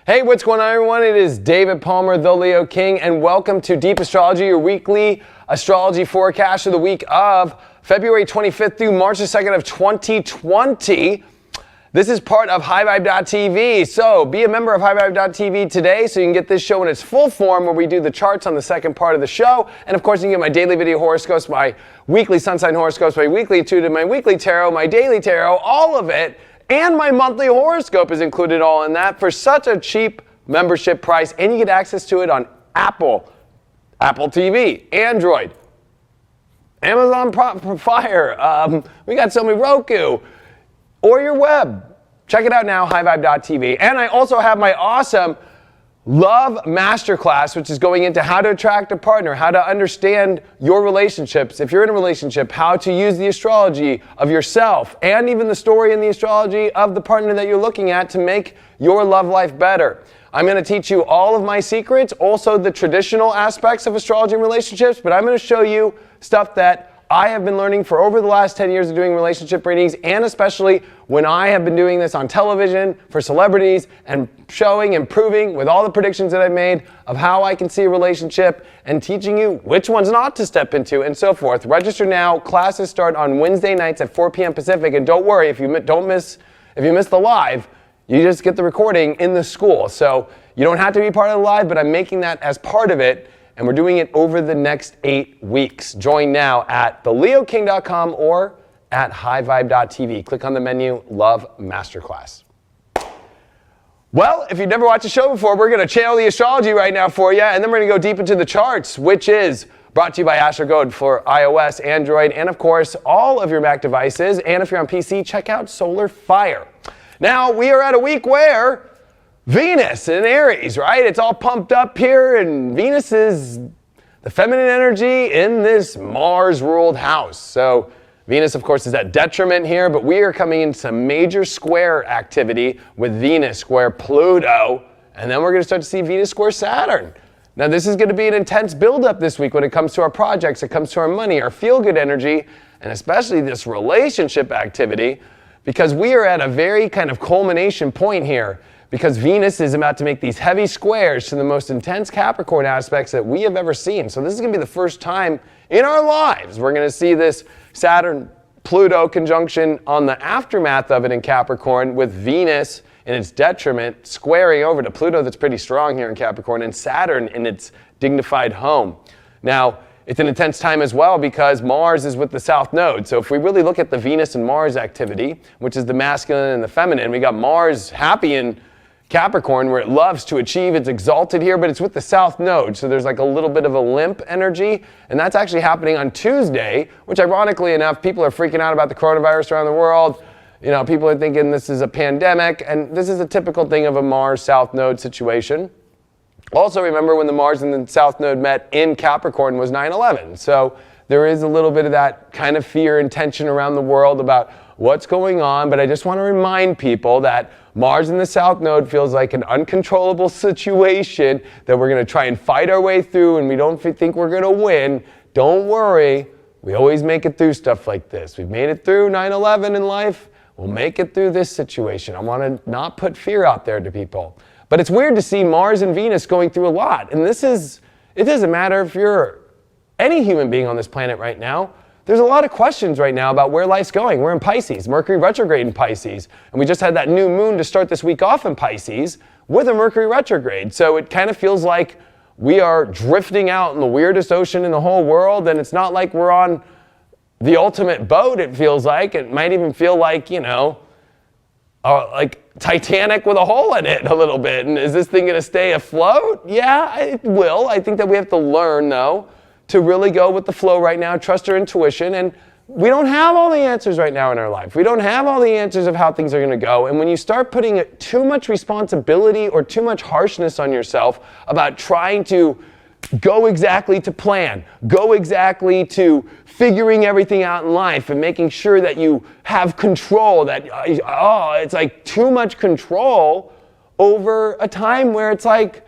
Hey, what's going on, everyone? It is David Palmer, the Leo King, and welcome to Deep Astrology, your weekly astrology forecast of the week of February 25th through March the 2nd of 2020. This is part of highvibe.tv, so be a member of highvibe.tv today so you can get this show in its full form where we do the charts on the second part of the show. And of course, you can get my daily video horoscopes, my weekly sun sign horoscopes, my weekly Tutor, my weekly tarot, my daily tarot, all of it. And my monthly horoscope is included all in that for such a cheap membership price. And you get access to it on Apple TV, Android, Amazon Fire. We got so many Roku, or your web. Check it out now, highvibe.tv. And I also have my awesome Love Masterclass, which is going into how to attract a partner, how to understand your relationships. If you're in a relationship, how to use the astrology of yourself and even the story and the astrology of the partner that you're looking at to make your love life better. I'm going to teach you all of my secrets, also the traditional aspects of astrology and relationships, but I'm going to show you stuff that I have been learning for over the last 10 years of doing relationship readings, and especially when I have been doing this on television for celebrities and showing and proving with all the predictions that I've made of how I can see a relationship and teaching you which ones not to step into and so forth. Register now. Classes start on Wednesday nights at 4 p.m. Pacific, and don't worry if you miss the live, you just get the recording in the school. So you don't have to be part of the live, but I'm making that as part of it. And we're doing it over the next 8 weeks. Join now at theleoking.com or at highvibe.tv. Click on the menu, Love Masterclass. Well, if you've never watched the show before, we're going to channel the astrology right now for you, and then we're going to go deep into the charts, which is brought to you by Astrological for iOS, Android, and of course, all of your Mac devices. And if you're on PC, check out Solar Fire. Now, we are at a week where Venus in Aries, right? It's all pumped up here, and Venus is the feminine energy in this Mars-ruled house. So Venus, of course, is at detriment here, but we are coming into some major square activity with Venus square Pluto, and then we're going to start to see Venus square Saturn. Now, this is going to be an intense buildup this week when it comes to our projects, it comes to our money, our feel-good energy, and especially this relationship activity, because we are at a very kind of culmination point here. Because Venus is about to make these heavy squares to the most intense Capricorn aspects that we have ever seen. So this is going to be the first time in our lives we're going to see this Saturn-Pluto conjunction on the aftermath of it in Capricorn, with Venus in its detriment squaring over to Pluto that's pretty strong here in Capricorn, and Saturn in its dignified home. Now, it's an intense time as well because Mars is with the South Node. So if we really look at the Venus and Mars activity, which is the masculine and the feminine, we got Mars happy in Capricorn, where it loves to achieve, it's exalted here, but it's with the South Node, so there's like a little bit of a limp energy, and that's actually happening on Tuesday, which ironically enough, people are freaking out about the coronavirus around the world. You know, people are thinking this is a pandemic, and this is a typical thing of a Mars South Node situation. Also remember when the Mars and the South Node met in Capricorn was 9/11, so there is a little bit of that kind of fear and tension around the world about what's going on, but I just want to remind people that Mars in the South Node feels like an uncontrollable situation that we're going to try and fight our way through, and we don't think we're going to win. Don't worry. We always make it through stuff like this. We've made it through 9/11 in life. We'll make it through this situation. I want to not put fear out there to people. But it's weird to see Mars and Venus going through a lot. And it doesn't matter if you're any human being on this planet right now. There's a lot of questions right now about where life's going. We're in Pisces, Mercury retrograde in Pisces. And we just had that new moon to start this week off in Pisces with a Mercury retrograde. So it kind of feels like we are drifting out in the weirdest ocean in the whole world. And it's not like we're on the ultimate boat, it feels like. It might even feel like, like Titanic with a hole in it a little bit. And is this thing going to stay afloat? Yeah, it will. I think that we have to learn, though, to really go with the flow right now, trust our intuition, and we don't have all the answers right now in our life. We don't have all the answers of how things are going to go, and when you start putting too much responsibility or too much harshness on yourself about trying to go exactly to plan, go exactly to figuring everything out in life and making sure that you have control, that, it's like too much control over a time where it's like,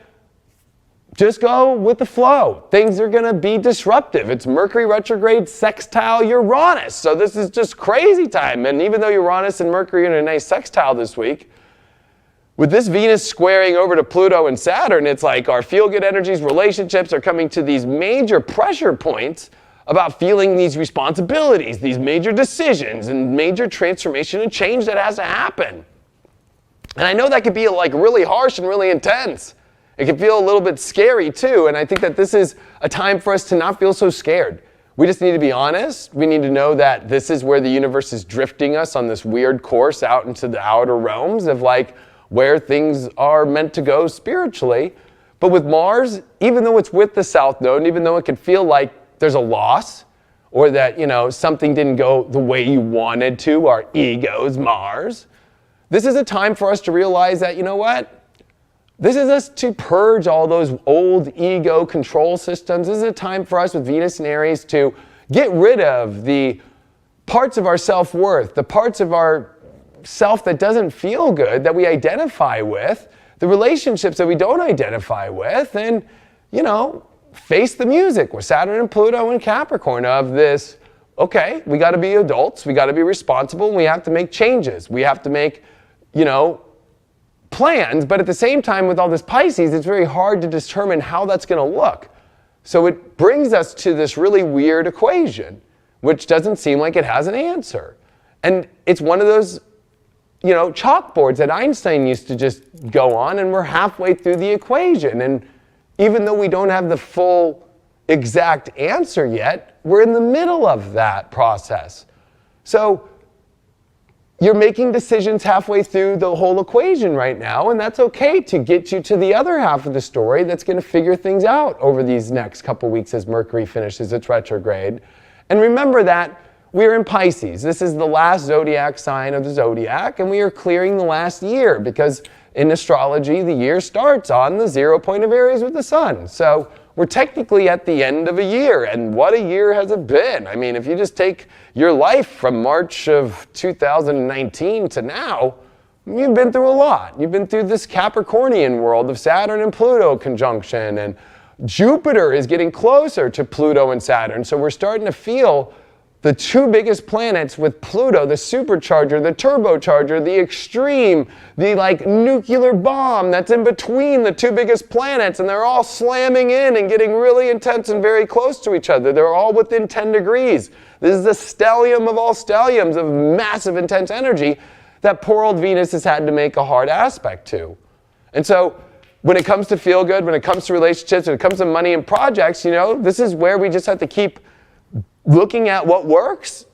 just go with the flow. Things are going to be disruptive. It's Mercury retrograde sextile Uranus. So this is just crazy time. And even though Uranus and Mercury are in a nice sextile this week, with this Venus squaring over to Pluto and Saturn, it's like our feel-good energies, relationships are coming to these major pressure points about feeling these responsibilities, these major decisions, and major transformation and change that has to happen. And I know that could be like really harsh and really intense. It can feel a little bit scary too, and I think that this is a time for us to not feel so scared. We just need to be honest. We need to know that this is where the universe is drifting us on this weird course out into the outer realms of like where things are meant to go spiritually. But with Mars, even though it's with the South Node, and even though it can feel like there's a loss, or that, something didn't go the way you wanted to, our egos, Mars, this is a time for us to realize that, this is us to purge all those old ego control systems. This is a time for us with Venus and Aries to get rid of the parts of our self-worth, the parts of our self that doesn't feel good, that we identify with, the relationships that we don't identify with, and, face the music with Saturn and Pluto and Capricorn of this, okay, we got to be adults, we got to be responsible, and we have to make changes. We have to make, plans, but at the same time with all this Pisces, it's very hard to determine how that's going to look. So it brings us to this really weird equation, which doesn't seem like it has an answer. And it's one of those, chalkboards that Einstein used to just go on, and we're halfway through the equation. And even though we don't have the full exact answer yet, we're in the middle of that process. So you're making decisions halfway through the whole equation right now, and that's okay to get you to the other half of the story that's going to figure things out over these next couple weeks as Mercury finishes its retrograde. And remember that we're in Pisces. This is the last zodiac sign of the zodiac, and we are clearing the last year because in astrology, the year starts on the 0 point of Aries with the sun. So we're technically at the end of a year, and what a year has it been? I mean, if you just take your life from March of 2019 to now, you've been through a lot. You've been through this Capricornian world of Saturn and Pluto conjunction, and Jupiter is getting closer to Pluto and Saturn. So we're starting to feel the two biggest planets with Pluto, the supercharger, the turbocharger, the extreme, the nuclear bomb that's in between the two biggest planets, and they're all slamming in and getting really intense and very close to each other. They're all within 10 degrees. This is the stellium of all stelliums of massive intense energy that poor old Venus has had to make a hard aspect to. And so when it comes to feel good, when it comes to relationships, when it comes to money and projects, this is where we just have to keep looking at what works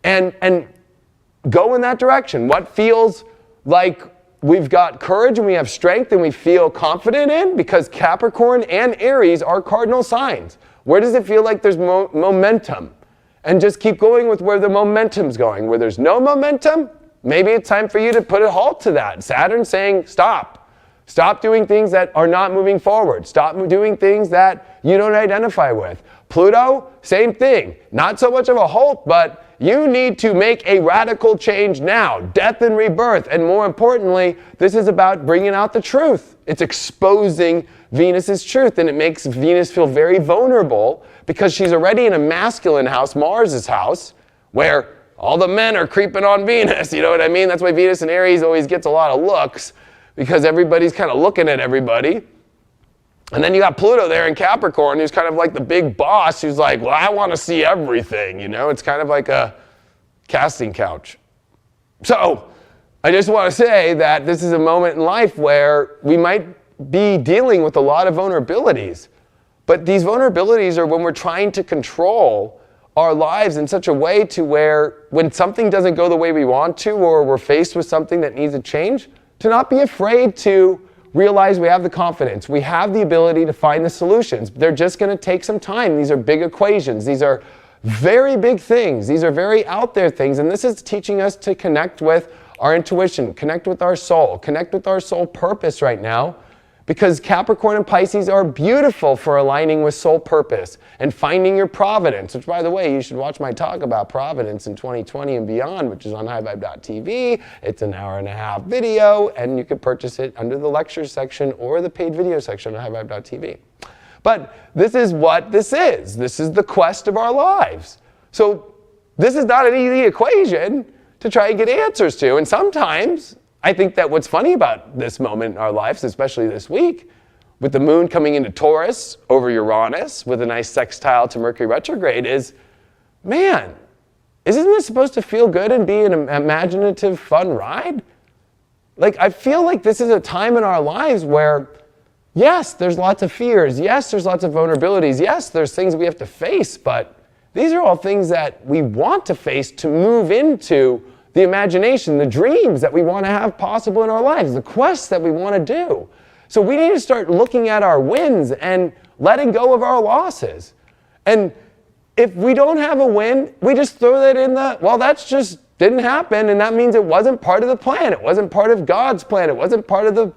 and go in that direction. What feels like we've got courage and we have strength and we feel confident in, because Capricorn and Aries are cardinal signs. Where does it feel like there's momentum? And just keep going with where the momentum's going. Where there's no momentum, maybe it's time for you to put a halt to that. Saturn saying stop. Stop doing things that are not moving forward. Stop doing things that you don't identify with. Pluto, same thing. Not so much of a halt, but you need to make a radical change now. Death and rebirth. And more importantly, this is about bringing out the truth. It's exposing Venus's truth, and it makes Venus feel very vulnerable because she's already in a masculine house, Mars's house, where all the men are creeping on Venus. You know what I mean? That's why Venus and Aries always gets a lot of looks, because everybody's kind of looking at everybody. And then you got Pluto there in Capricorn, who's kind of like the big boss, who's like, well, I want to see everything, It's kind of like a casting couch. So I just want to say that this is a moment in life where we might be dealing with a lot of vulnerabilities. But these vulnerabilities are when we're trying to control our lives in such a way to where when something doesn't go the way we want to, or we're faced with something that needs a change, to not be afraid to realize we have the confidence. We have the ability to find the solutions. They're just going to take some time. These are big equations. These are very big things. These are very out there things. And this is teaching us to connect with our intuition, connect with our soul purpose right now. Because Capricorn and Pisces are beautiful for aligning with soul purpose and finding your providence, which, by the way, you should watch my talk about providence in 2020 and beyond, which is on highvibe.tv. It's an hour-and-a-half video, and you can purchase it under the lectures section or the paid video section on highvibe.tv. But this is what this is. This is the quest of our lives. So this is not an easy equation to try and get answers to. And sometimes I think that what's funny about this moment in our lives, especially this week, with the moon coming into Taurus over Uranus with a nice sextile to Mercury retrograde is, man, isn't this supposed to feel good and be an imaginative, fun ride? Like, I feel like this is a time in our lives where, yes, there's lots of fears. Yes, there's lots of vulnerabilities. Yes, there's things we have to face, but these are all things that we want to face to move into the imagination, the dreams that we want to have possible in our lives, the quests that we want to do. So we need to start looking at our wins and letting go of our losses. And if we don't have a win, we just throw that in well, that's just didn't happen, and that means it wasn't part of the plan. It wasn't part of God's plan. It wasn't part of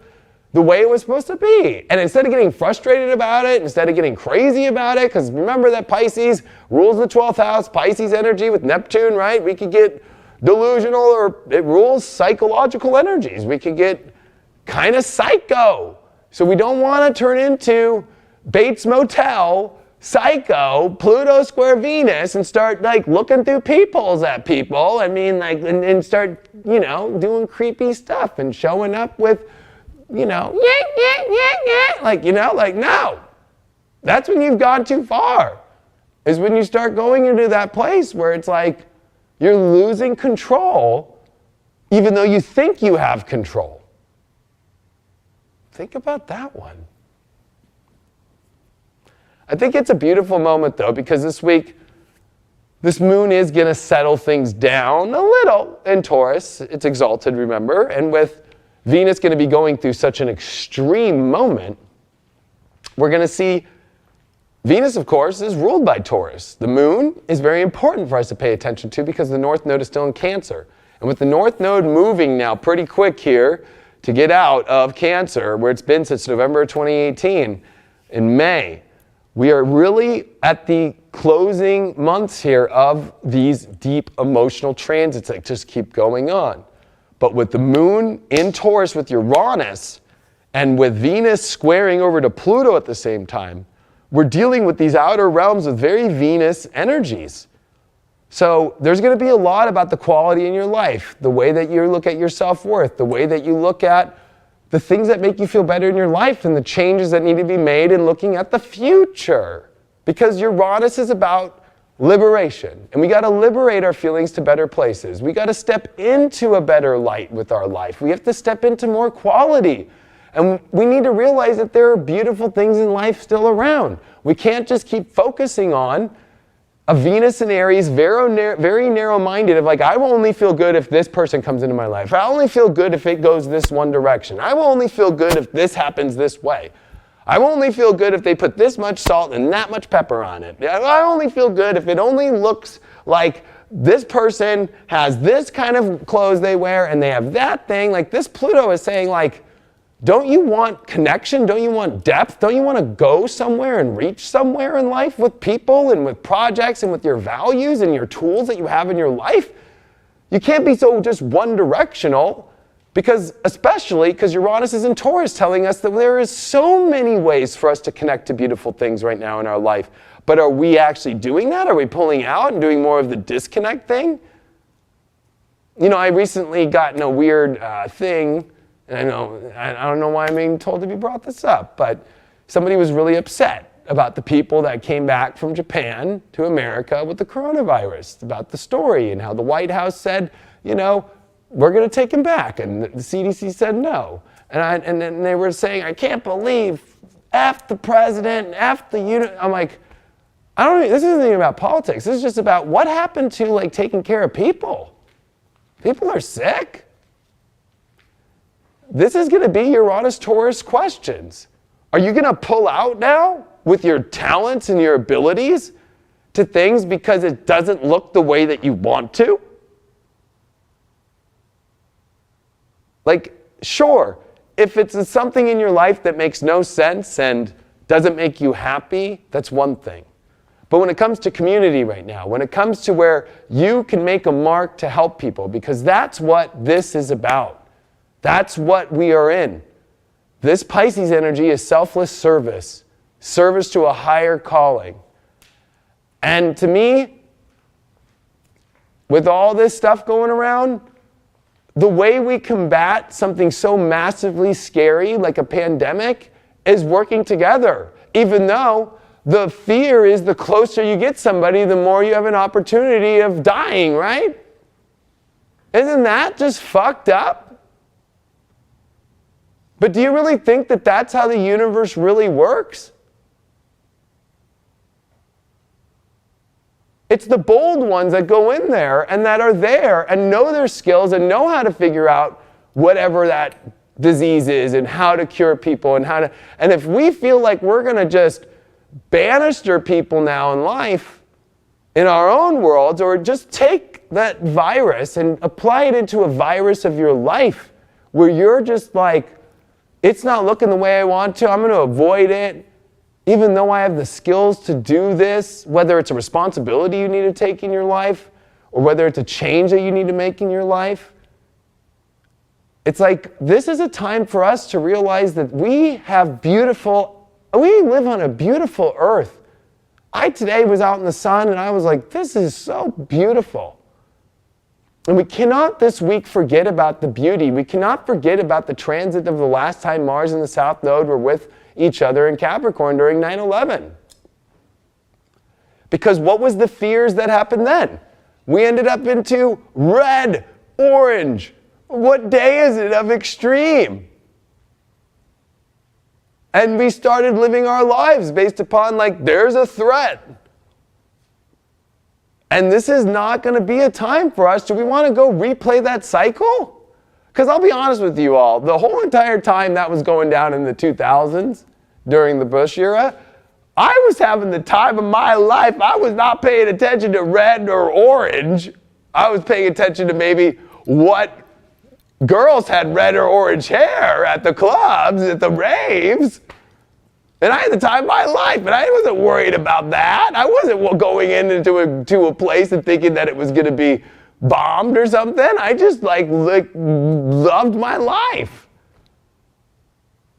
the way it was supposed to be. And instead of getting frustrated about it, instead of getting crazy about it, because remember that Pisces rules the 12th house, Pisces energy with Neptune, right? We could get delusional, or it rules psychological energies. We could get kind of psycho. So we don't want to turn into Bates Motel, Psycho, Pluto square Venus, and start like looking through peepholes at people. I mean, like, and start, doing creepy stuff and showing up with, like, no. That's when you've gone too far, is when you start going into that place where it's like you're losing control, even though you think you have control. Think about that one. I think it's a beautiful moment, though, because this week, this moon is going to settle things down a little in Taurus. It's exalted, remember? And with Venus going to be going through such an extreme moment, we're going to see Venus, of course, is ruled by Taurus. The moon is very important for us to pay attention to because the North Node is still in Cancer. And with the North Node moving now pretty quick here to get out of Cancer, where it's been since November 2018, in May, we are really at the closing months here of these deep emotional transits that just keep going on. But with the moon in Taurus with Uranus and with Venus squaring over to Pluto at the same time, we're dealing with these outer realms with very Venus energies. So there's going to be a lot about the quality in your life, the way that you look at your self-worth, the way that you look at the things that make you feel better in your life and the changes that need to be made and looking at the future. Because Uranus is about liberation. And we got to liberate our feelings to better places. We got to step into a better light with our life. We have to step into more quality. And we need to realize that there are beautiful things in life still around. We can't just keep focusing on a Venus and Aries very narrow-minded of like, I will only feel good if this person comes into my life. I only feel good if it goes this one direction. I will only feel good if this happens this way. I will only feel good if they put this much salt and that much pepper on it. I only feel good if it only looks like this person has this kind of clothes they wear and they have that thing. Like this Pluto is saying like, don't you want connection? Don't you want depth? Don't you want to go somewhere and reach somewhere in life with people and with projects and with your values and your tools that you have in your life? You can't be so just one directional especially because Uranus is in Taurus telling us that there is so many ways for us to connect to beautiful things right now in our life. But are we actually doing that? Are we pulling out and doing more of the disconnect thing? I recently got in a weird thing. And I don't know why I'm being told to be brought this up, but somebody was really upset about the people that came back from Japan to America with the coronavirus, about the story and how the White House said, we're going to take him back. And the CDC said no. And then they were saying, I can't believe F the president, F the unit. I'm like, this isn't even about politics. This is just about what happened to like taking care of people. People are sick. This is going to be Uranus-Taurus questions. Are you going to pull out now with your talents and your abilities to things because it doesn't look the way that you want to? Like, sure, if it's something in your life that makes no sense and doesn't make you happy, that's one thing. But when it comes to community right now, when it comes to where you can make a mark to help people, because that's what this is about. That's what we are in. This Pisces energy is selfless service to a higher calling. And to me, with all this stuff going around, the way we combat something so massively scary like a pandemic is working together. Even though the fear is the closer you get somebody, the more you have an opportunity of dying, right? Isn't that just fucked up? But do you really think that that's how the universe really works? It's the bold ones that go in there and that are there and know their skills and know how to figure out whatever that disease is and how to cure people and if we feel like we're going to just banister people now in life, in our own worlds, or just take that virus and apply it into a virus of your life where you're just like, it's not looking the way I want to, I'm going to avoid it, even though I have the skills to do this, whether it's a responsibility you need to take in your life, or whether it's a change that you need to make in your life. It's like, this is a time for us to realize that we live on a beautiful earth. I today was out in the sun and I was like, this is so beautiful. And we cannot this week forget about the beauty. We cannot forget about the transit of the last time Mars and the South Node were with each other in Capricorn during 9/11. Because what was the fears that happened then? We ended up into red, orange. What day is it of extreme? And we started living our lives based upon like, there's a threat. And this is not going to be a time for us. Do we want to go replay that cycle? Because I'll be honest with you all, the whole entire time that was going down in the 2000s, during the Bush era, I was having the time of my life. I was not paying attention to red or orange. I was paying attention to maybe what girls had red or orange hair at the clubs, at the raves. And I had the time of my life, and I wasn't worried about that. I wasn't going into a place and thinking that it was going to be bombed or something. I just loved my life.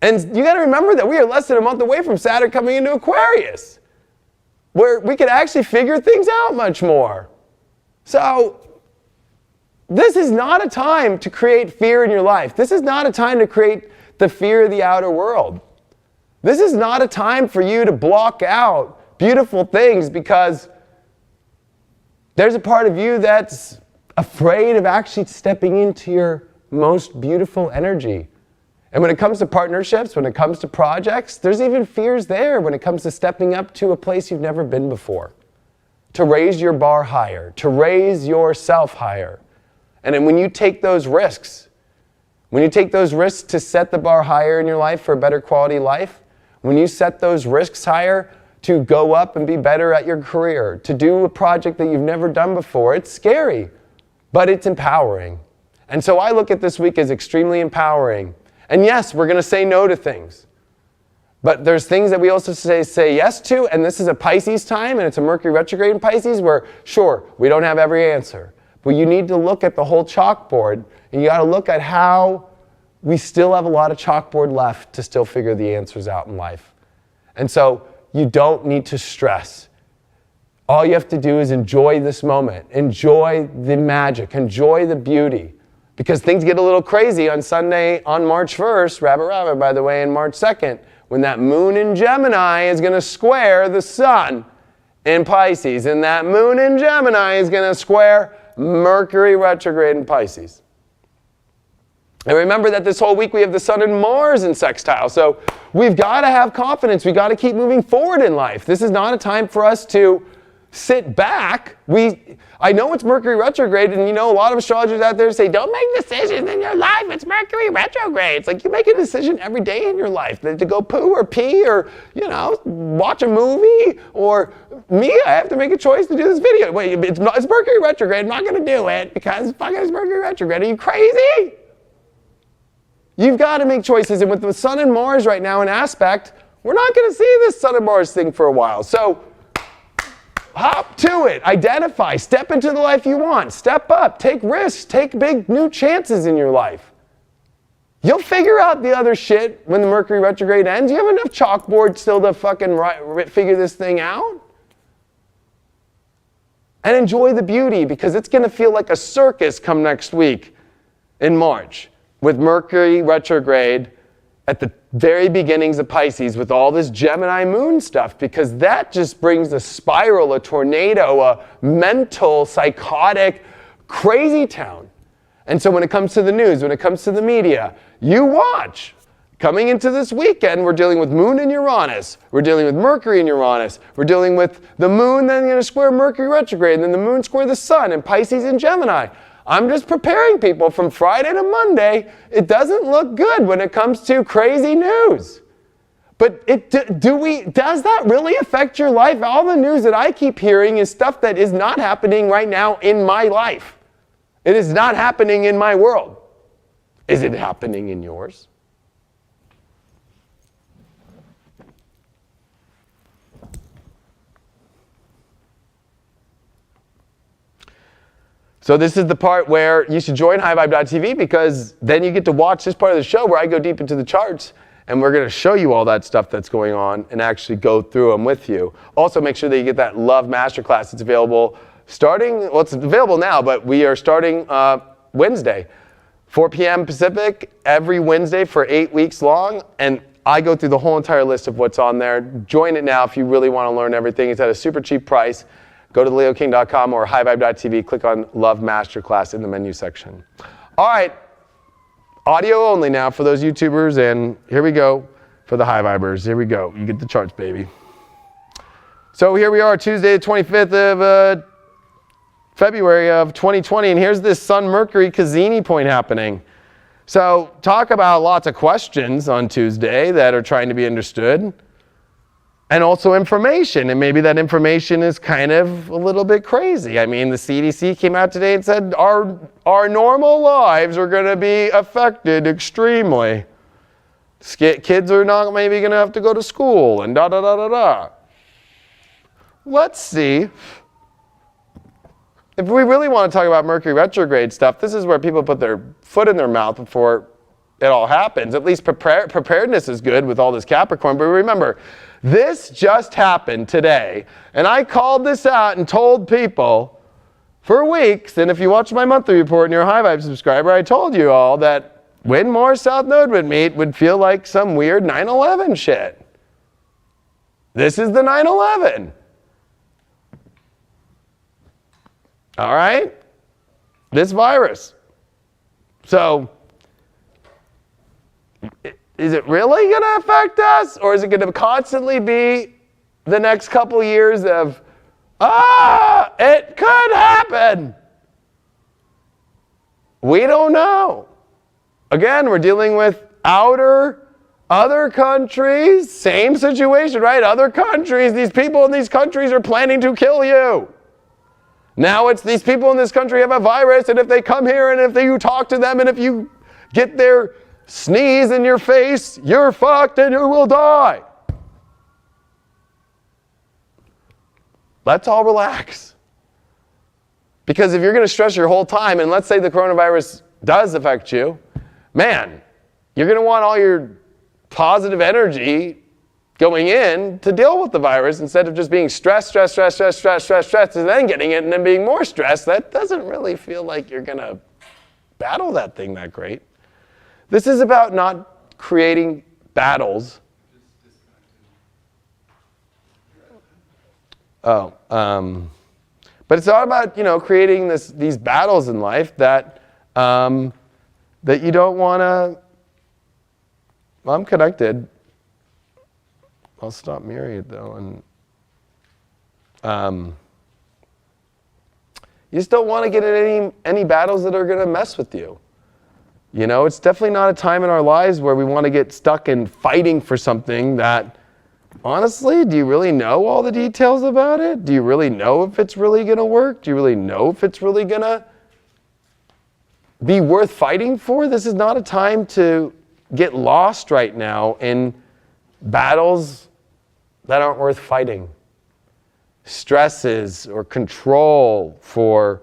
And you got to remember that we are less than a month away from Saturn coming into Aquarius, where we could actually figure things out much more. So this is not a time to create fear in your life. This is not a time to create the fear of the outer world. This is not a time for you to block out beautiful things because there's a part of you that's afraid of actually stepping into your most beautiful energy. And when it comes to partnerships, when it comes to projects, there's even fears there when it comes to stepping up to a place you've never been before. To raise your bar higher, to raise yourself higher. And then when you take those risks, to set the bar higher in your life for a better quality life, when you set those risks higher to go up and be better at your career, to do a project that you've never done before, it's scary, but it's empowering. And so I look at this week as extremely empowering. And yes, we're going to say no to things. But there's things that we also say yes to, and this is a Pisces time, and it's a Mercury retrograde in Pisces, where, sure, we don't have every answer. But you need to look at the whole chalkboard, and you got to look at how we still have a lot of chalkboard left to still figure the answers out in life. And so you don't need to stress. All you have to do is enjoy this moment. Enjoy the magic. Enjoy the beauty. Because things get a little crazy on Sunday, on March 1st, rabbit, by the way, and March 2nd, when that moon in Gemini is going to square the sun in Pisces. And that moon in Gemini is going to square Mercury retrograde in Pisces. And remember that this whole week we have the Sun and Mars in sextile. So we've got to have confidence. We've got to keep moving forward in life. This is not a time for us to sit back. I know it's Mercury retrograde, and a lot of astrologers out there say, don't make decisions in your life. It's Mercury retrograde. It's like you make a decision every day in your life to go poo or pee or, watch a movie. Or me, I have to make a choice to do this video. Wait, it's Mercury retrograde. I'm not going to do it because fucking it's Mercury retrograde. Are you crazy? You've got to make choices. And with the Sun and Mars right now in aspect, we're not going to see this Sun and Mars thing for a while. So hop to it. Identify. Step into the life you want. Step up. Take risks. Take big new chances in your life. You'll figure out the other shit when the Mercury retrograde ends. You have enough chalkboard still to fucking figure this thing out. And enjoy the beauty, because it's going to feel like a circus come next week. in March with Mercury retrograde at the very beginnings of Pisces with all this Gemini moon stuff, because that just brings a spiral, a tornado, a mental, psychotic, crazy town. And so when it comes to the news, when it comes to the media, you watch. Coming into this weekend, we're dealing with Moon and Uranus. We're dealing with Mercury and Uranus. We're dealing with the Moon then going to square Mercury retrograde, and then the Moon square the Sun, and Pisces and Gemini. I'm just preparing people from Friday to Monday. It doesn't look good when it comes to crazy news. But does that really affect your life? All the news that I keep hearing is stuff that is not happening right now in my life. It is not happening in my world. Is it happening in yours? So this is the part where you should join highvibe.tv, because then you get to watch this part of the show where I go deep into the charts, and we're going to show you all that stuff that's going on and actually go through them with you. Also, make sure that you get that Love Masterclass. It's available starting, well, it's available now, but we are starting Wednesday, 4 p.m. Pacific, every Wednesday for 8 weeks long. And I go through the whole entire list of what's on there. Join it now if you really want to learn everything. It's at a super cheap price. Go to leoking.com or highvibe.tv, click on Love Masterclass in the menu section. All right, audio only now for those YouTubers, and here we go for the High Vibers. Here we go. You get the charts, baby. So here we are, Tuesday, the 25th of February of 2020, and here's this Sun-Mercury Cassini point happening. So talk about lots of questions on Tuesday that are trying to be understood. And also information, and maybe that information is kind of a little bit crazy. I mean, the CDC came out today and said our normal lives are going to be affected extremely. Kids are not maybe going to have to go to school, and da-da-da-da-da. Let's see. If we really want to talk about Mercury retrograde stuff, this is where people put their foot in their mouth before it all happens. At least preparedness is good with all this Capricorn, but remember, this just happened today, and I called this out and told people for weeks, and if you watch my monthly report and you're a High Vibe subscriber, I told you all that when Mars South Node would meet would feel like some weird 9/11 shit. This is the 9/11. All right? This virus. So, is it really going to affect us? Or is it going to constantly be the next couple years of, it could happen? We don't know. Again, we're dealing with other countries, same situation, right? Other countries, these people in these countries are planning to kill you. Now it's these people in this country have a virus, and if they come here and if you talk to them and if you get their sneeze in your face, you're fucked and you will die. Let's all relax. Because if you're going to stress your whole time, and let's say the coronavirus does affect you, man, you're going to want all your positive energy going in to deal with the virus instead of just being stressed, and then getting it and then being more stressed. That doesn't really feel like you're going to battle that thing that great. This is about not creating battles. But it's not about, creating these battles in life that you don't want to. Well, I'm connected. I'll stop mirroring it though, and you just don't want to get in any battles that are going to mess with you. It's definitely not a time in our lives where we want to get stuck in fighting for something that, honestly, do you really know all the details about it? Do you really know if it's really going to work? Do you really know if it's really going to be worth fighting for? This is not a time to get lost right now in battles that aren't worth fighting. Stresses or control for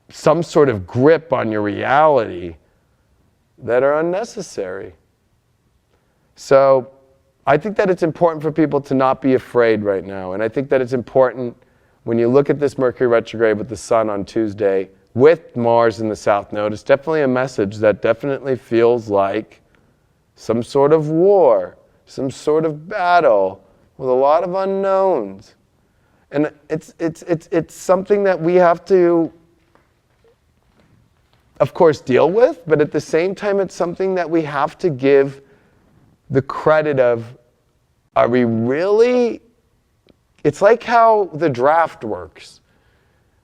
some sort of grip on your reality that are unnecessary. So I think that it's important for people to not be afraid right now. And I think that it's important when you look at this Mercury retrograde with the Sun on Tuesday, with Mars in the South Node, it's definitely a message that definitely feels like some sort of war, some sort of battle with a lot of unknowns. And it's something that we have to, of course, deal with, but at the same time, it's something that we have to give the credit of, are we really, it's like how the draft works,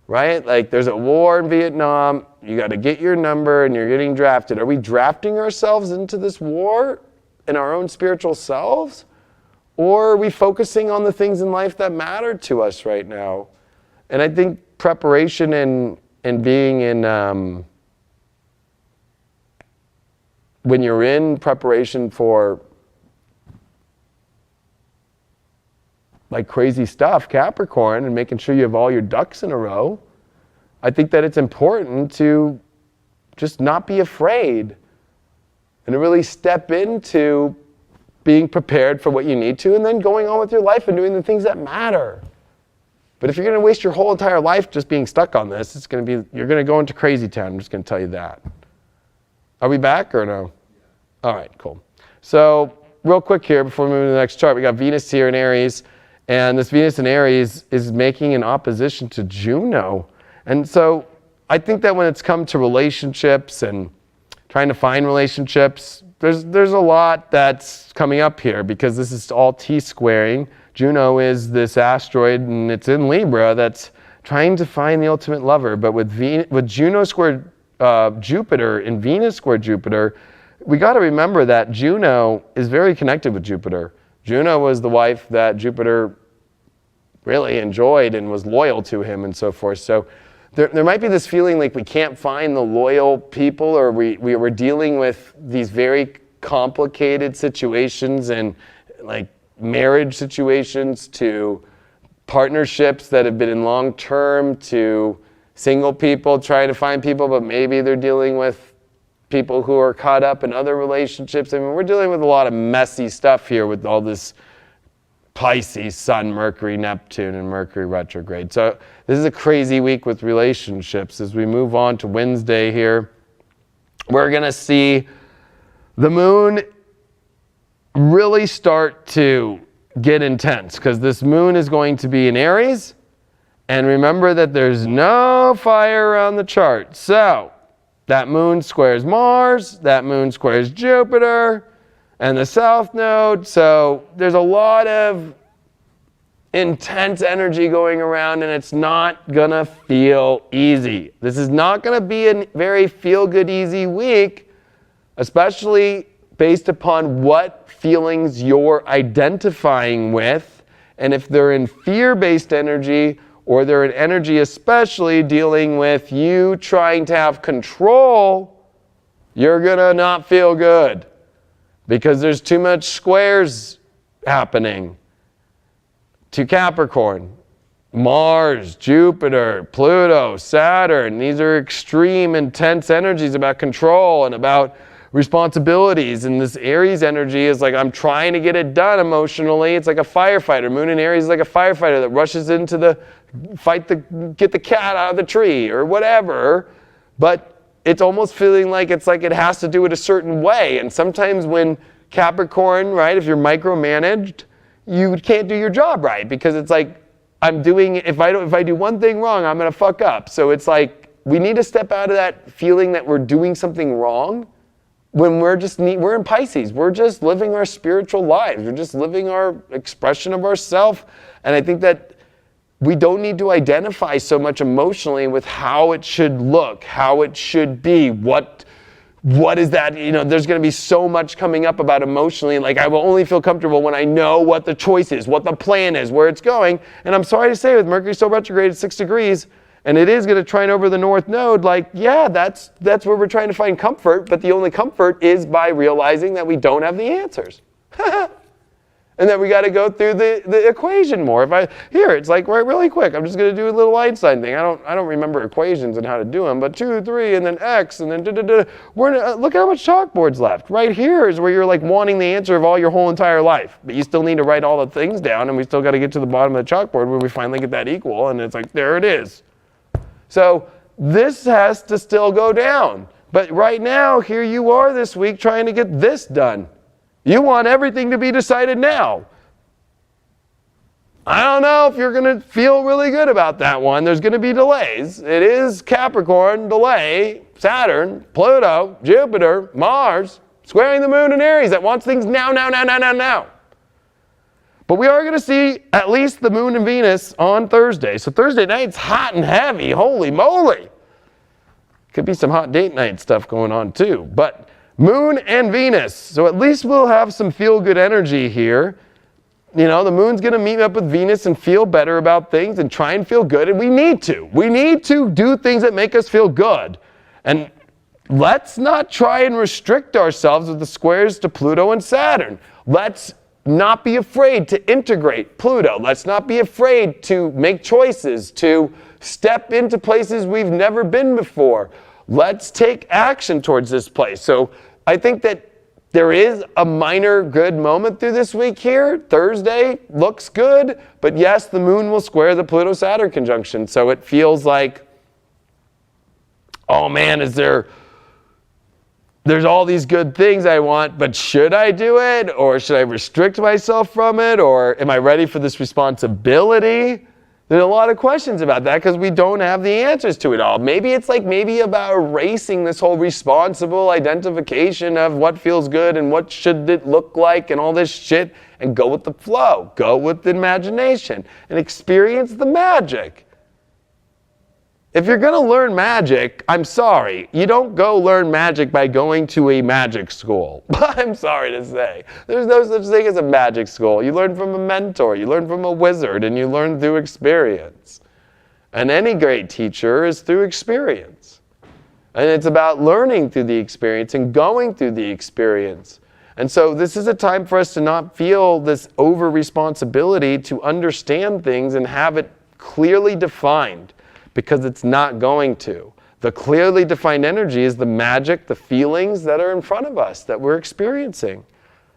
right? Like there's a war in Vietnam, you got to get your number and you're getting drafted. Are we drafting ourselves into this war in our own spiritual selves? Or are we focusing on the things in life that matter to us right now? And I think preparation and being in, when you're in preparation for like crazy stuff, Capricorn, and making sure you have all your ducks in a row, I think that it's important to just not be afraid and to really step into being prepared for what you need to, and then going on with your life and doing the things that matter. But if you're going to waste your whole entire life just being stuck on this, it's going to be, you're going to go into crazy town. I'm just going to tell you that. Are we back or no? All right, cool. So real quick here before we move to the next chart, we got Venus here in Aries, and this Venus in Aries is making an opposition to Juno. And so I think that when it's come to relationships and trying to find relationships, there's a lot that's coming up here because this is all T-squaring. Juno is this asteroid, and it's in Libra, that's trying to find the ultimate lover. But with Juno squared Jupiter and Venus squared Jupiter, we got to remember that Juno is very connected with Jupiter. Juno was the wife that Jupiter really enjoyed and was loyal to him and so forth. So there might be this feeling like we can't find the loyal people, or we're dealing with these very complicated situations, and like marriage situations to partnerships that have been in long term to single people trying to find people, but maybe they're dealing with people who are caught up in other relationships. I mean, we're dealing with a lot of messy stuff here with all this Pisces, Sun, Mercury, Neptune, and Mercury retrograde. So this is a crazy week with relationships. As we move on to Wednesday here, we're going to see the moon really start to get intense, because this moon is going to be in Aries. And remember that there's no fire around the chart. So that moon squares Mars, that moon squares Jupiter, and the South Node. So there's a lot of intense energy going around, and it's not gonna feel easy. This is not gonna be a very feel-good, easy week, especially based upon what feelings you're identifying with. And if they're in fear-based energy, or they're in energy especially dealing with you trying to have control, you're gonna not feel good, because there's too much squares happening to Capricorn. Mars, Jupiter, Pluto, Saturn. These are extreme, intense energies about control and about responsibilities. And this Aries energy is like, I'm trying to get it done emotionally. It's like a firefighter. Moon in Aries is like a firefighter that rushes into the fight, get the cat out of the tree or whatever. But it's almost feeling like it's like it has to do it a certain way. And sometimes when Capricorn, right, if you're micromanaged, you can't do your job right, because it's like, I'm doing, if I do one thing wrong, I'm gonna fuck up. So it's like, we need to step out of that feeling that we're doing something wrong when we're in Pisces. We're just living our spiritual lives. We're just living our expression of ourself. And I think that we don't need to identify so much emotionally with how it should look, how it should be, what is that, you know, there's going to be so much coming up about emotionally, like I will only feel comfortable when I know what the choice is, what the plan is, where it's going. And I'm sorry to say, with Mercury still retrograde at 6 degrees, and it is going to trine over the North Node, like, yeah, that's where we're trying to find comfort, but the only comfort is by realizing that we don't have the answers. And then we got to go through the equation more. It's like, right, really quick, I'm just going to do a little Einstein thing. I don't remember equations and how to do them, but 2, 3, and then X, and then da-da-da. Look at how much chalkboard's left. Right here is where you're like wanting the answer of all your whole entire life, but you still need to write all the things down, and we still got to get to the bottom of the chalkboard where we finally get that equal, and it's like, there it is. So this has to still go down. But right now, here you are this week trying to get this done. You want everything to be decided now. I don't know if you're going to feel really good about that one. There's going to be delays. It is Capricorn, delay, Saturn, Pluto, Jupiter, Mars, squaring the moon in Aries that wants things now, now, now, now, now, now. But we are going to see at least the moon and Venus on Thursday. So Thursday night's hot and heavy. Holy moly. Could be some hot date night stuff going on too. But moon and Venus. So at least we'll have some feel-good energy here. You know, the moon's going to meet up with Venus and feel better about things and try and feel good. And we need to. We need to do things that make us feel good. And let's not try and restrict ourselves with the squares to Pluto and Saturn. Let's not be afraid to integrate Pluto. Let's not be afraid to make choices, to step into places we've never been before. Let's take action towards this place. So I think that there is a minor good moment through this week here. Thursday looks good, but yes, the moon will square the Pluto-Saturn conjunction. So it feels like, oh man, there's all these good things I want, but should I do it? Or should I restrict myself from it? Or am I ready for this responsibility? There's a lot of questions about that because we don't have the answers to it all. Maybe it's maybe about erasing this whole responsible identification of what feels good and what should it look like and all this shit, and go with the flow, go with the imagination and experience the magic. If you're going to learn magic, I'm sorry, you don't go learn magic by going to a magic school. I'm sorry to say. There's no such thing as a magic school. You learn from a mentor, you learn from a wizard, and you learn through experience. And any great teacher is through experience. And it's about learning through the experience and going through the experience. And so this is a time for us to not feel this over-responsibility to understand things and have it clearly defined. Because it's not going to. The clearly defined energy is the magic, the feelings that are in front of us, that we're experiencing.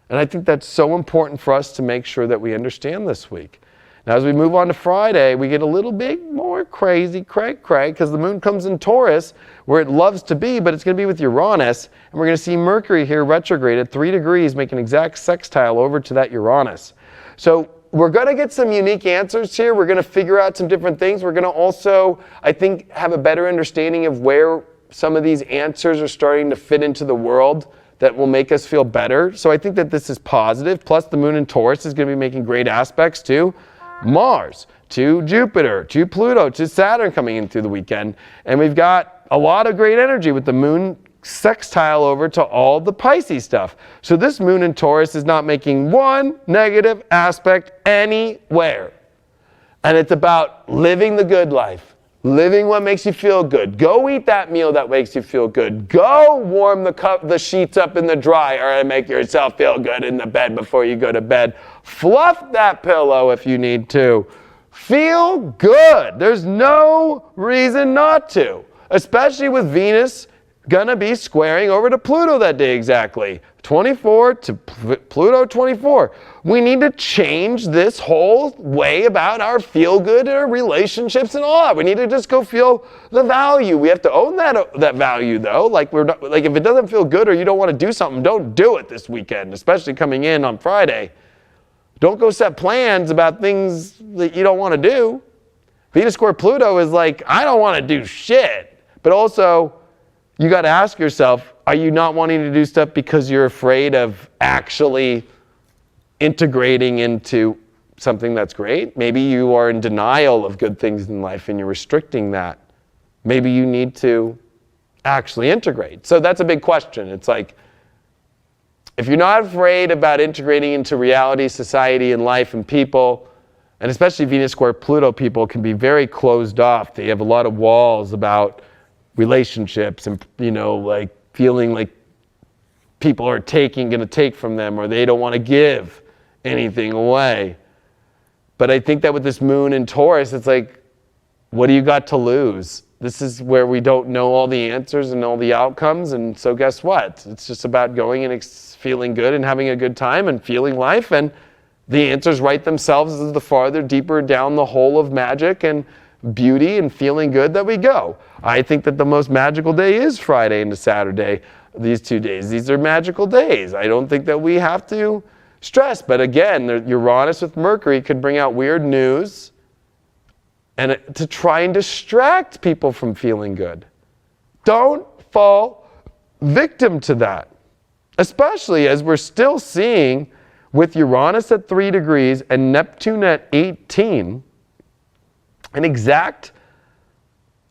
And I think that's so important for us to make sure that we understand this week. Now, as we move on to Friday, we get a little bit more crazy, cray-cray, because the moon comes in Taurus, where it loves to be, but it's going to be with Uranus. And we're going to see Mercury here retrograde at 3 degrees, make an exact sextile over to that Uranus. So we're going to get some unique answers here. We're going to figure out some different things. We're going to also, I think, have a better understanding of where some of these answers are starting to fit into the world that will make us feel better. So I think that this is positive. Plus, the moon in Taurus is going to be making great aspects to Mars, to Jupiter, to Pluto, to Saturn coming in through the weekend. And we've got a lot of great energy with the moon sextile over to all the Pisces stuff. So this moon in Taurus is not making one negative aspect anywhere. And it's about living the good life, living what makes you feel good. Go eat that meal that makes you feel good. Go warm the sheets up in the dryer and make yourself feel good in the bed before you go to bed. Fluff that pillow if you need to. Feel good. There's no reason not to, especially with Venus gonna be squaring over to Pluto that day exactly. 24 to Pluto 24. We need to change this whole way about our feel-good and our relationships and all that. We need to just go feel the value. We have to own that value though. Like if it doesn't feel good or you don't want to do something, don't do it this weekend, especially coming in on Friday. Don't go set plans about things that you don't want to do. Venus square Pluto is like, I don't want to do shit. But also, you got to ask yourself, are you not wanting to do stuff because you're afraid of actually integrating into something that's great? Maybe you are in denial of good things in life and you're restricting that. Maybe you need to actually integrate. So that's a big question. It's like, if you're not afraid about integrating into reality, society, and life and people, and especially Venus square Pluto people can be very closed off. They have a lot of walls about relationships and, feeling like people are going to take from them, or they don't want to give anything away. But I think that with this moon in Taurus, it's like, what do you got to lose? This is where we don't know all the answers and all the outcomes. And so guess what? It's just about going and feeling good and having a good time and feeling life. And the answers write themselves as the farther deeper down the hole of magic and beauty and feeling good that we go. I think that the most magical day is Friday into Saturday, these 2 days. These are magical days. I don't think that we have to stress. But again, Uranus with Mercury could bring out weird news and to try and distract people from feeling good. Don't fall victim to that, especially as we're still seeing with Uranus at 3 degrees and Neptune at 18, an exact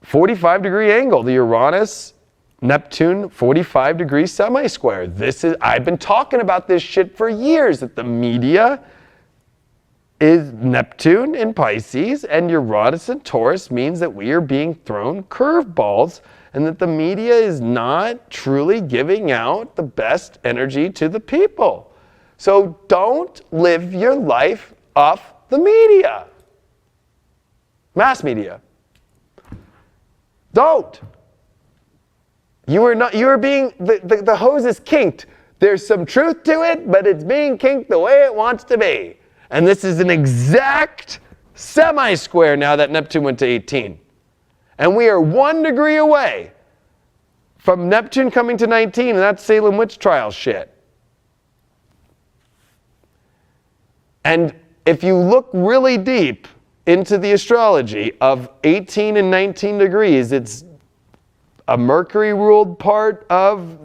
45-degree angle. The Uranus-Neptune 45-degree semi-square. I've been talking about this shit for years, that the media is Neptune in Pisces and Uranus in Taurus means that we are being thrown curveballs and that the media is not truly giving out the best energy to the people. So don't live your life off the media. Mass media. Don't. You are being, the hose is kinked. There's some truth to it, but it's being kinked the way it wants to be. And this is an exact semi-square now that Neptune went to 18. And we are 1 degree away from Neptune coming to 19, and that's Salem witch trial shit. And if you look really deep into the astrology of 18 and 19 degrees, it's a Mercury-ruled part of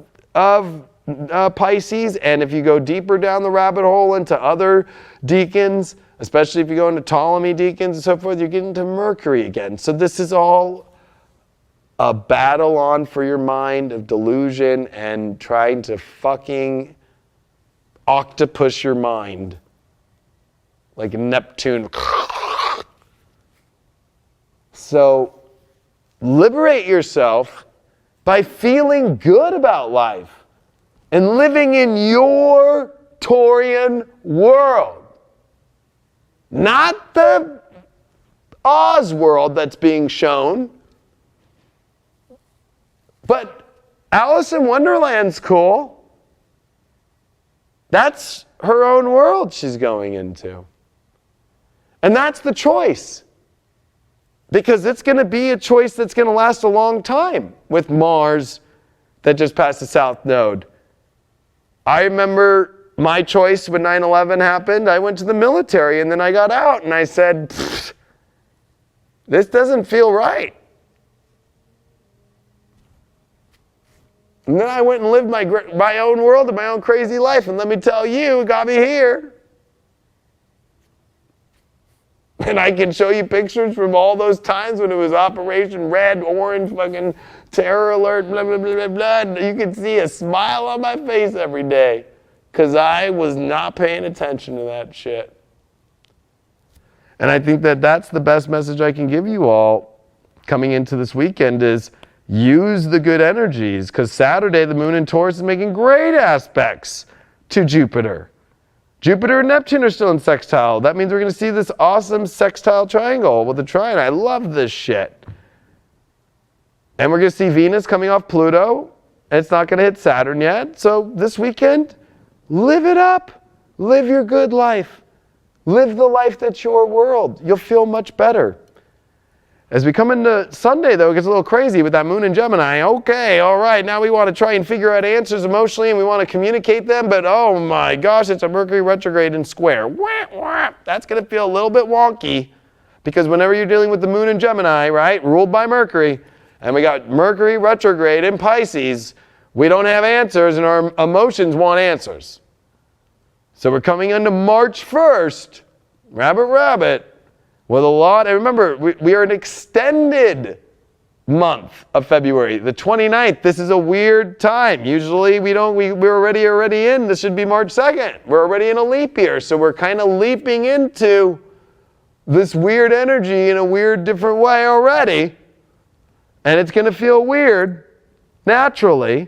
Pisces, and if you go deeper down the rabbit hole into other decans, especially if you go into Ptolemy decans and so forth, you get into Mercury again. So this is all a battle on for your mind of delusion and trying to fucking octopus your mind like Neptune. So liberate yourself by feeling good about life and living in your Taurian world. Not the Oz world that's being shown. But Alice in Wonderland's cool. That's her own world she's going into. And that's the choice. Because it's going to be a choice that's going to last a long time with Mars that just passed the South Node. I remember my choice when 9/11 happened. I went to the military and then I got out and I said, this doesn't feel right. And then I went and lived my own world and my own crazy life. And let me tell you, it got me here. And I can show you pictures from all those times when it was Operation Red, Orange, fucking terror alert, blah, blah, blah, blah, blah. You can see a smile on my face every day because I was not paying attention to that shit. And I think that that's the best message I can give you all coming into this weekend is use the good energies, because Saturday the moon in Taurus is making great aspects to Jupiter. Jupiter and Neptune are still in sextile. That means we're going to see this awesome sextile triangle with a trine. I love this shit. And we're going to see Venus coming off Pluto. And it's not going to hit Saturn yet. So this weekend, live it up. Live your good life. Live the life that's your world. You'll feel much better. As we come into Sunday, though, it gets a little crazy with that moon in Gemini. Okay, all right, now we want to try and figure out answers emotionally and we want to communicate them, but oh my gosh, it's a Mercury retrograde in square. Wah, wah. That's going to feel a little bit wonky because whenever you're dealing with the moon in Gemini, right, ruled by Mercury, and we got Mercury retrograde in Pisces, we don't have answers and our emotions want answers. So we're coming into March 1st, rabbit, with a lot, and remember, we are an extended month of February. The 29th, this is a weird time. Usually we're already in, this should be March 2nd. We're already in a leap year, so we're kind of leaping into this weird energy in a weird, different way already. And it's going to feel weird, naturally.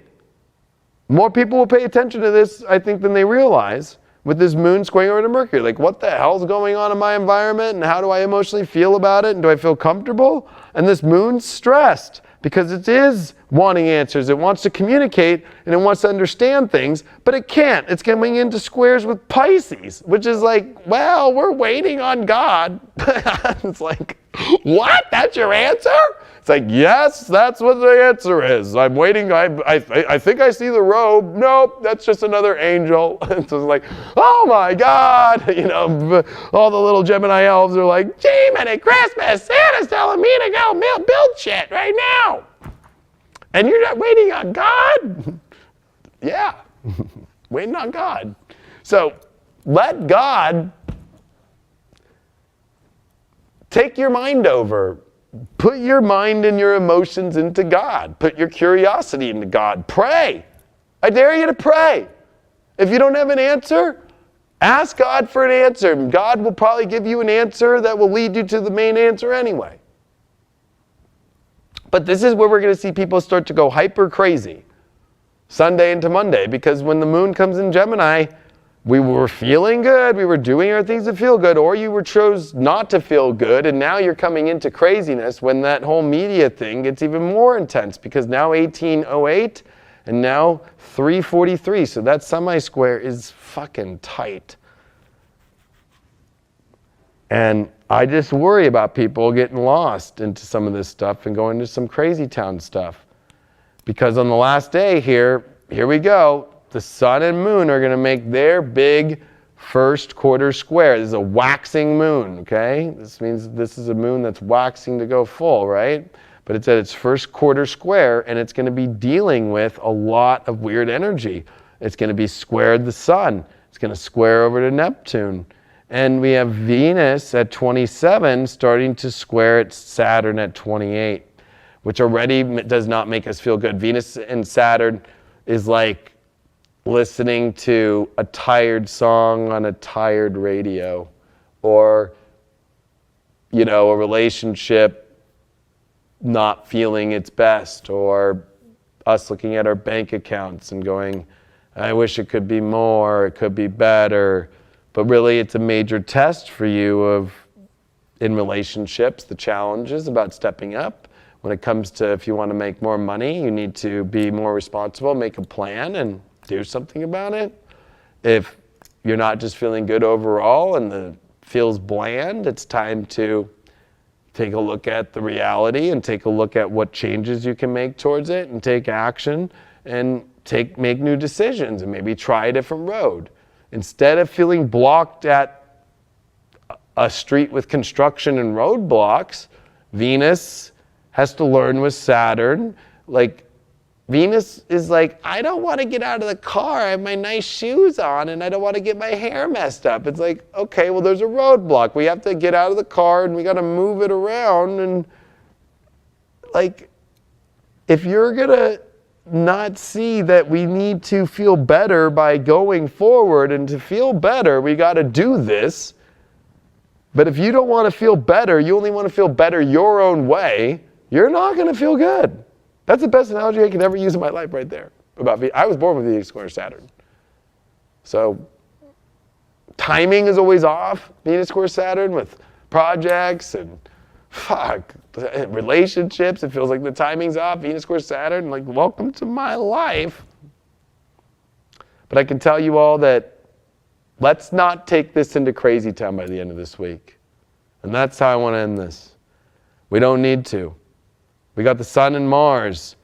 More people will pay attention to this, I think, than they realize. With this moon squaring over to Mercury. Like, what the hell's going on in my environment? And how do I emotionally feel about it? And do I feel comfortable? And this moon's stressed because it is wanting answers. It wants to communicate and it wants to understand things, but it can't. It's coming into squares with Pisces, which is like, well, we're waiting on God. It's like, What? That's your answer? It's like, yes, that's what the answer is. I'm waiting. I think I see the robe. Nope, that's just another angel. It's just like, oh my God. All the little Gemini elves are like, gee, Merry Christmas. Santa's telling me to go build shit right now. And you're not waiting on God? Yeah, waiting on God. So let God take your mind over. Put your mind and your emotions into God. Put your curiosity into God. Pray. I dare you to pray. If you don't have an answer, ask God for an answer. God will probably give you an answer that will lead you to the main answer anyway. But this is where we're going to see people start to go hyper crazy Sunday into Monday, because when the moon comes in Gemini, we were feeling good, we were doing our things to feel good, or you chose not to feel good, and now you're coming into craziness when that whole media thing gets even more intense, because now 1808 and now 343, so that semi-square is fucking tight. And I just worry about people getting lost into some of this stuff and going to some crazy town stuff. Because on the last day here we go. The sun and moon are going to make their big first quarter square. This is a waxing moon, okay? This means this is a moon that's waxing to go full, right? But it's at its first quarter square, and it's going to be dealing with a lot of weird energy. It's going to be squared the sun. It's going to square over to Neptune. And we have Venus at 27 starting to square at Saturn at 28, which already does not make us feel good. Venus and Saturn is like listening to a tired song on a tired radio, or, a relationship not feeling its best, or us looking at our bank accounts and going, I wish it could be more, it could be better. But really it's a major test for you in relationships, the challenges about stepping up. When it comes to, if you want to make more money, you need to be more responsible, make a plan, and do something about it. If you're not just feeling good overall and it feels bland, it's time to take a look at the reality and take a look at what changes you can make towards it, and take action and make new decisions, and maybe try a different road. Instead of feeling blocked at a street with construction and roadblocks, Venus has to learn with Saturn. Like, Venus is like, I don't want to get out of the car. I have my nice shoes on and I don't want to get my hair messed up. It's like, okay, well, there's a roadblock. We have to get out of the car and we got to move it around. And like, if you're going to not see that we need to feel better by going forward, and to feel better, we got to do this. But if you don't want to feel better, you only want to feel better your own way, you're not going to feel good. That's the best analogy I can ever use in my life right there. I was born with Venus square Saturn. So timing is always off, Venus square Saturn, with projects and relationships. It feels like the timing's off, Venus square Saturn. Like, welcome to my life. But I can tell you all that let's not take this into crazy town by the end of this week. And that's how I want to end this. We don't need to. We got the sun and Mars.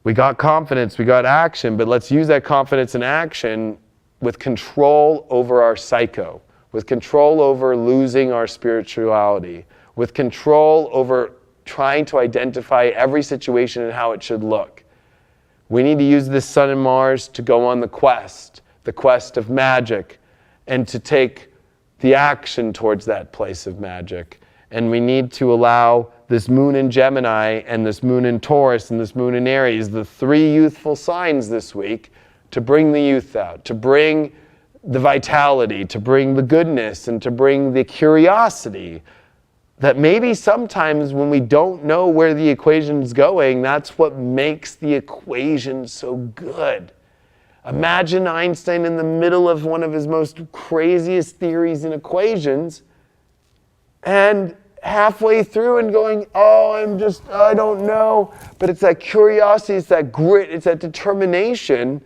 We got confidence, we got action, but let's use that confidence and action with control over our psycho, with control over losing our spirituality, with control over trying to identify every situation and how it should look. We need to use this sun and Mars to go on the quest of magic, and to take the action towards that place of magic. And we need to allow this moon in Gemini and this moon in Taurus and this moon in Aries, the three youthful signs this week, to bring the youth out, to bring the vitality, to bring the goodness, and to bring the curiosity that maybe sometimes when we don't know where the equation's going, that's what makes the equation so good. Imagine Einstein in the middle of one of his most craziest theories and equations, and halfway through and going, I don't know. But it's that curiosity, it's that grit, it's that determination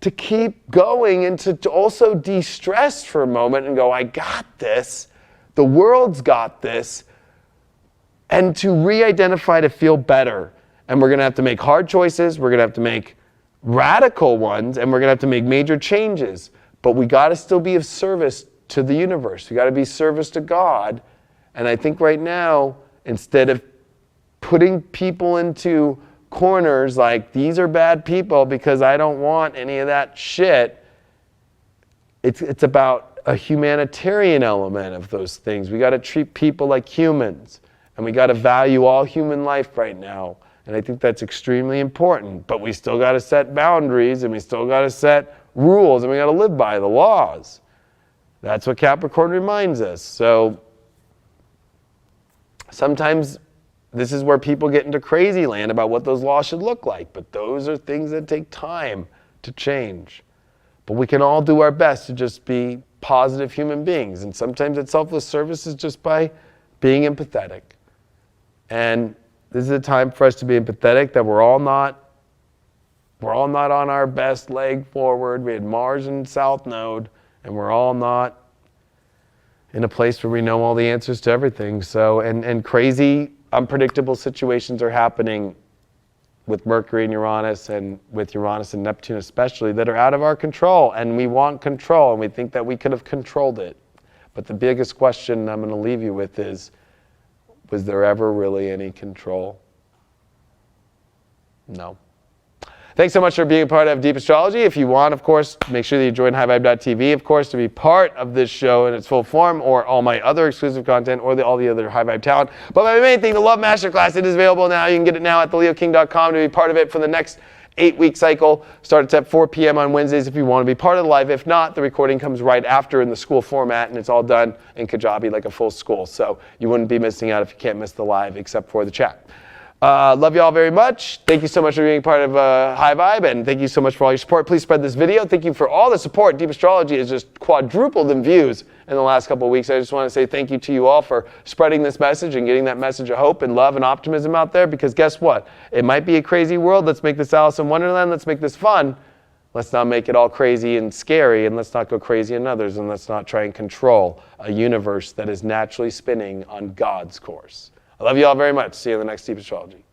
to keep going, and to also de-stress for a moment and go, I got this. The world's got this. and to re-identify to feel better. And we're going to have to make hard choices. We're going to have to make radical ones, and we're going to have to make major changes. But we got to still be of service to the universe. We got to be service to God. And I think right now, instead of putting people into corners like, these are bad people because I don't want any of that shit, it's about a humanitarian element of those things. We got to treat people like humans, and we got to value all human life right now. And I think that's extremely important. But we still got to set boundaries, and we still got to set rules, and we got to live by the laws. That's what Capricorn reminds us. So sometimes this is where people get into crazy land about what those laws should look like. But those are things that take time to change. But we can all do our best to just be positive human beings. And sometimes that selfless service is just by being empathetic. And this is a time for us to be empathetic, that we're all not on our best leg forward. We had Mars in South Node, and we're all not in a place where we know all the answers to everything. So, and crazy, unpredictable situations are happening with Mercury and Uranus, and with Uranus and Neptune especially, that are out of our control. And we want control, and we think that we could have controlled it. But the biggest question I'm going to leave you with is, was there ever really any control? No. Thanks so much for being a part of Deep Astrology. If you want, of course, make sure that you join highvibe.tv, of course, to be part of this show in its full form, or all my other exclusive content, or all the other High Vibe talent. But my main thing, the Love Masterclass, it is available now. You can get it now at theleoking.com to be part of it for the next 8-week cycle. Starts at 4 p.m. on Wednesdays if you want to be part of the live. If not, the recording comes right after in the school format, and it's all done in Kajabi like a full school. So you wouldn't be missing out if you can't miss the live, except for the chat. Love you all very much. Thank you so much for being part of High Vibe, and thank you so much for all your support. Please spread this video. Thank you for all the support. Deep Astrology has just quadrupled in views in the last couple of weeks. I just want to say thank you to you all for spreading this message and getting that message of hope and love and optimism out there, because guess what? It might be a crazy world. Let's make this Alice in Wonderland. Let's make this fun. Let's not make it all crazy and scary, and let's not go crazy in others, and let's not try and control a universe that is naturally spinning on God's course. I love you all very much. See you in the next Deep Astrology.